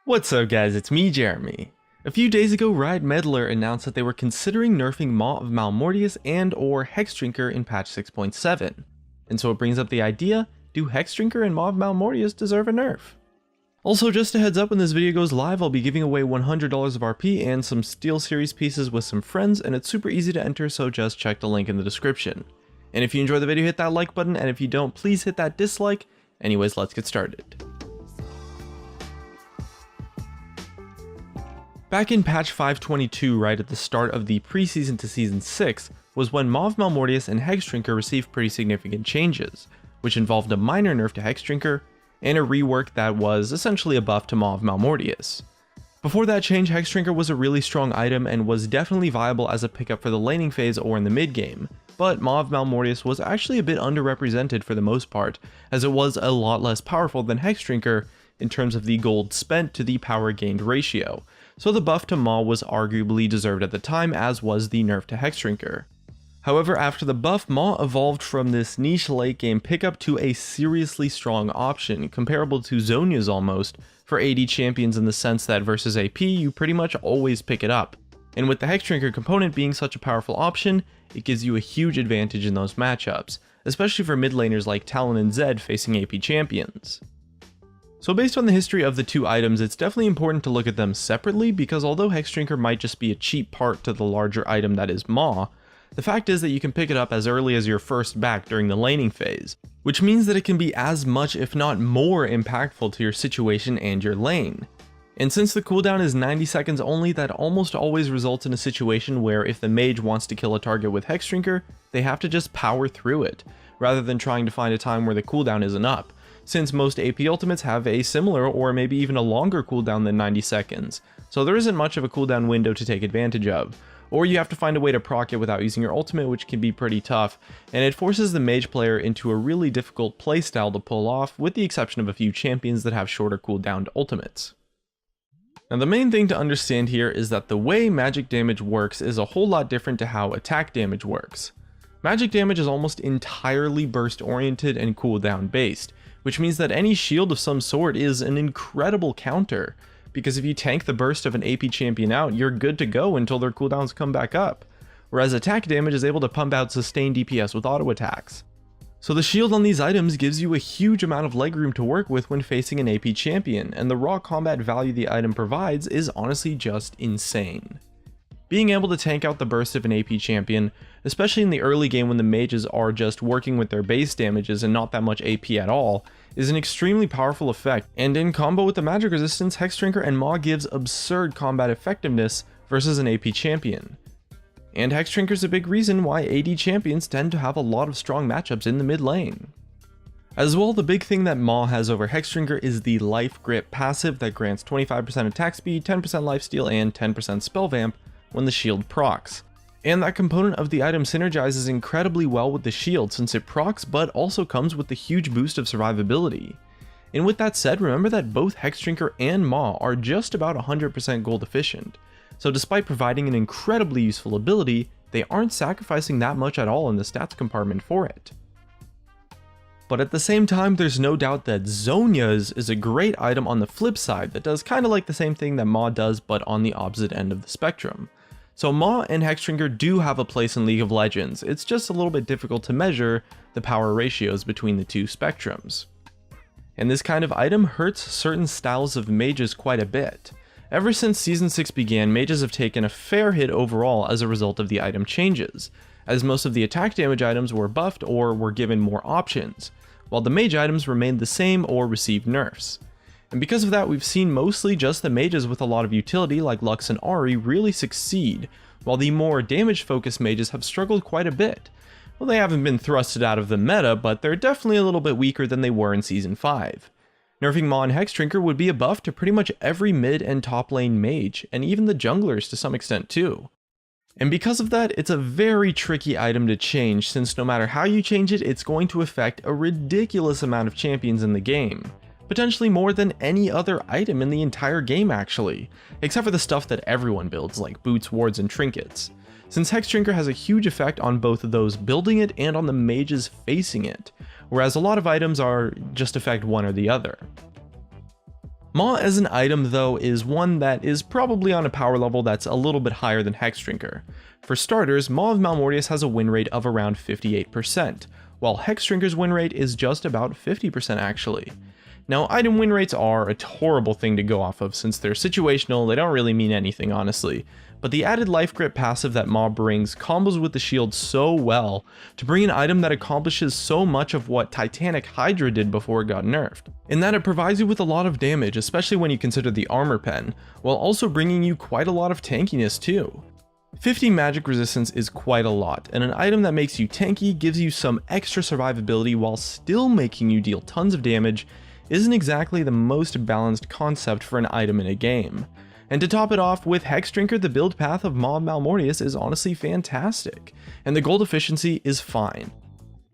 What's up guys, it's me Jeremy. A few days ago, Riot Meddler announced that they were considering nerfing Maw of Malmortius and or Hexdrinker in patch 6.7. And so it brings up the idea, do Hexdrinker and Maw of Malmortius deserve a nerf? Also, just a heads up, when this video goes live, I'll be giving away $100 of RP and some Steel Series pieces with some friends, and it's super easy to enter, so just check the link in the description. And if you enjoy the video, hit that like button, and if you don't, please hit that dislike. Anyways, let's get started. Back in patch 5.22, right at the start of the preseason to season 6, was when Maw of Malmortius and Hexdrinker received pretty significant changes, which involved a minor nerf to Hexdrinker, and a rework that was essentially a buff to Maw of Malmortius. Before that change, Hexdrinker was a really strong item and was definitely viable as a pickup for the laning phase or in the mid game, but Maw of Malmortius was actually a bit underrepresented for the most part, as it was a lot less powerful than Hexdrinker in terms of the gold spent to the power gained ratio, so the buff to Maw was arguably deserved at the time, as was the nerf to Hexdrinker. However, after the buff, Maw evolved from this niche late game pickup to a seriously strong option, comparable to Zhonya's almost, for AD champions in the sense that versus AP, you pretty much always pick it up. And with the Hexdrinker component being such a powerful option, it gives you a huge advantage in those matchups, especially for mid laners like Talon and Zed facing AP champions. So based on the history of the two items, it's definitely important to look at them separately, because although Hexdrinker might just be a cheap part to the larger item that is Maw, the fact is that you can pick it up as early as your first back during the laning phase, which means that it can be as much if not more impactful to your situation and your lane. And since the cooldown is 90 seconds only, that almost always results in a situation where if the mage wants to kill a target with Hexdrinker, they have to just power through it, rather than trying to find a time where the cooldown isn't up, since most AP ultimates have a similar or maybe even a longer cooldown than 90 seconds, so there isn't much of a cooldown window to take advantage of. Or you have to find a way to proc it without using your ultimate, which can be pretty tough, and it forces the mage player into a really difficult playstyle to pull off, with the exception of a few champions that have shorter cooldowned ultimates. Now the main thing to understand here is that the way magic damage works is a whole lot different to how attack damage works. Magic damage is almost entirely burst oriented and cooldown based, which means that any shield of some sort is an incredible counter, because if you tank the burst of an AP champion out, you're good to go until their cooldowns come back up, whereas attack damage is able to pump out sustained DPS with auto attacks. So the shield on these items gives you a huge amount of legroom to work with when facing an AP champion, and the raw combat value the item provides is honestly just insane. Being able to tank out the burst of an AP champion, especially in the early game when the mages are just working with their base damages and not that much AP at all, is an extremely powerful effect, and in combo with the magic resistance, Hexdrinker and Maw gives absurd combat effectiveness versus an AP champion. And Hexdrinker is a big reason why AD champions tend to have a lot of strong matchups in the mid lane. As well, the big thing that Maw has over Hexdrinker is the Life Grip passive that grants 25% attack speed, 10% lifesteal, and 10% spell vamp when the shield procs. And that component of the item synergizes incredibly well with the shield since it procs but also comes with the huge boost of survivability. And with that said, remember that both Hexdrinker and Maw are just about 100% gold efficient, so despite providing an incredibly useful ability, they aren't sacrificing that much at all in the stats compartment for it. But at the same time, there's no doubt that Zhonya's is a great item on the flip side that does kind of like the same thing that Maw does but on the opposite end of the spectrum. So Maw and Hexdrinker do have a place in League of Legends, it's just a little bit difficult to measure the power ratios between the two spectrums. And this kind of item hurts certain styles of mages quite a bit. Ever since Season 6 began, mages have taken a fair hit overall as a result of the item changes, as most of the attack damage items were buffed or were given more options, while the mage items remained the same or received nerfs. And because of that, we've seen mostly just the mages with a lot of utility like Lux and Ahri really succeed, while the more damage focused mages have struggled quite a bit. Well, they haven't been thrusted out of the meta, but they're definitely a little bit weaker than they were in Season 5. Nerfing Maw and Hexdrinker would be a buff to pretty much every mid and top lane mage, and even the junglers to some extent too. And because of that, it's a very tricky item to change, since no matter how you change it, it's going to affect a ridiculous amount of champions in the game. Potentially more than any other item in the entire game actually, except for the stuff that everyone builds like boots, wards, and trinkets, since Hexdrinker has a huge effect on both those building it and on the mages facing it, whereas a lot of items are just affect one or the other. Maw as an item though is one that is probably on a power level that's a little bit higher than Hexdrinker. For starters, Maw of Malmortius has a win rate of around 58%, while Hexdrinker's win rate is just about 50% actually. Now, item win rates are a horrible thing to go off of since they're situational, they don't really mean anything honestly, but the added life grip passive that Maw brings combos with the shield so well to bring an item that accomplishes so much of what Titanic Hydra did before it got nerfed, in that it provides you with a lot of damage, especially when you consider the armor pen, while also bringing you quite a lot of tankiness too. 50 magic resistance is quite a lot, and an item that makes you tanky, gives you some extra survivability while still making you deal tons of damage isn't exactly the most balanced concept for an item in a game. And to top it off, with Hexdrinker, the build path of Maw Malmortius is honestly fantastic, and the gold efficiency is fine.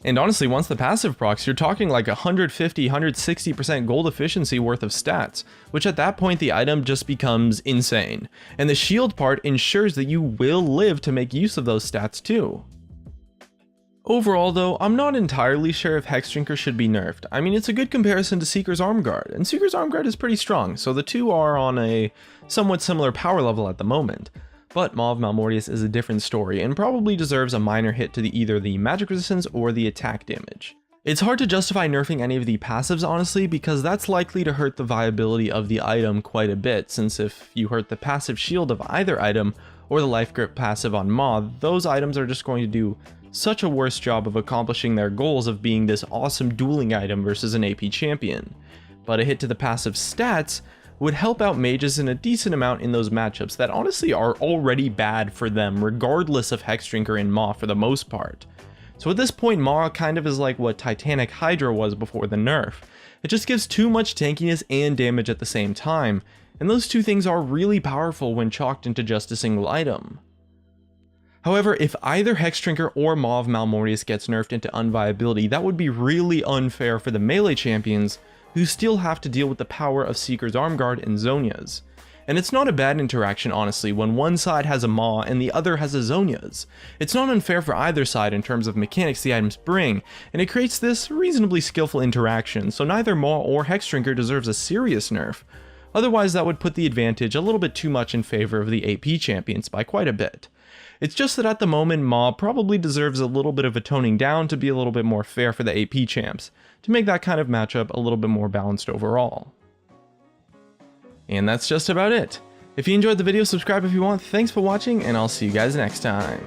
And honestly, once the passive procs, you're talking like 150-160% gold efficiency worth of stats, which at that point the item just becomes insane. And the shield part ensures that you will live to make use of those stats too. Overall though, I'm not entirely sure if Hexdrinker should be nerfed. I mean, it's a good comparison to Seeker's Armguard, and Seeker's Armguard is pretty strong, so the two are on a somewhat similar power level at the moment. But Maw of Malmortius is a different story, and probably deserves a minor hit to either the magic resistance or the attack damage. It's hard to justify nerfing any of the passives honestly, because that's likely to hurt the viability of the item quite a bit, since if you hurt the passive shield of either item, or the life grip passive on Maw, those items are just going to do such a worse job of accomplishing their goals of being this awesome dueling item versus an AP champion. But a hit to the passive stats would help out mages in a decent amount in those matchups that honestly are already bad for them regardless of Hexdrinker and Maw for the most part. So at this point, Maw kind of is like what Titanic Hydra was before the nerf. It just gives too much tankiness and damage at the same time, and those two things are really powerful when chalked into just a single item. However, if either Hexdrinker or Maw of Malmortius gets nerfed into unviability, that would be really unfair for the melee champions, who still have to deal with the power of Seeker's Armguard and Zhonya's. And it's not a bad interaction honestly when one side has a Maw and the other has a Zhonya's. It's not unfair for either side in terms of mechanics the items bring, and it creates this reasonably skillful interaction, so neither Maw or Hexdrinker deserves a serious nerf. Otherwise that would put the advantage a little bit too much in favor of the AP champions by quite a bit. It's just that at the moment, Maw probably deserves a little bit of a toning down to be a little bit more fair for the AP champs, to make that kind of matchup a little bit more balanced overall. And that's just about it. If you enjoyed the video, subscribe if you want. Thanks for watching, and I'll see you guys next time.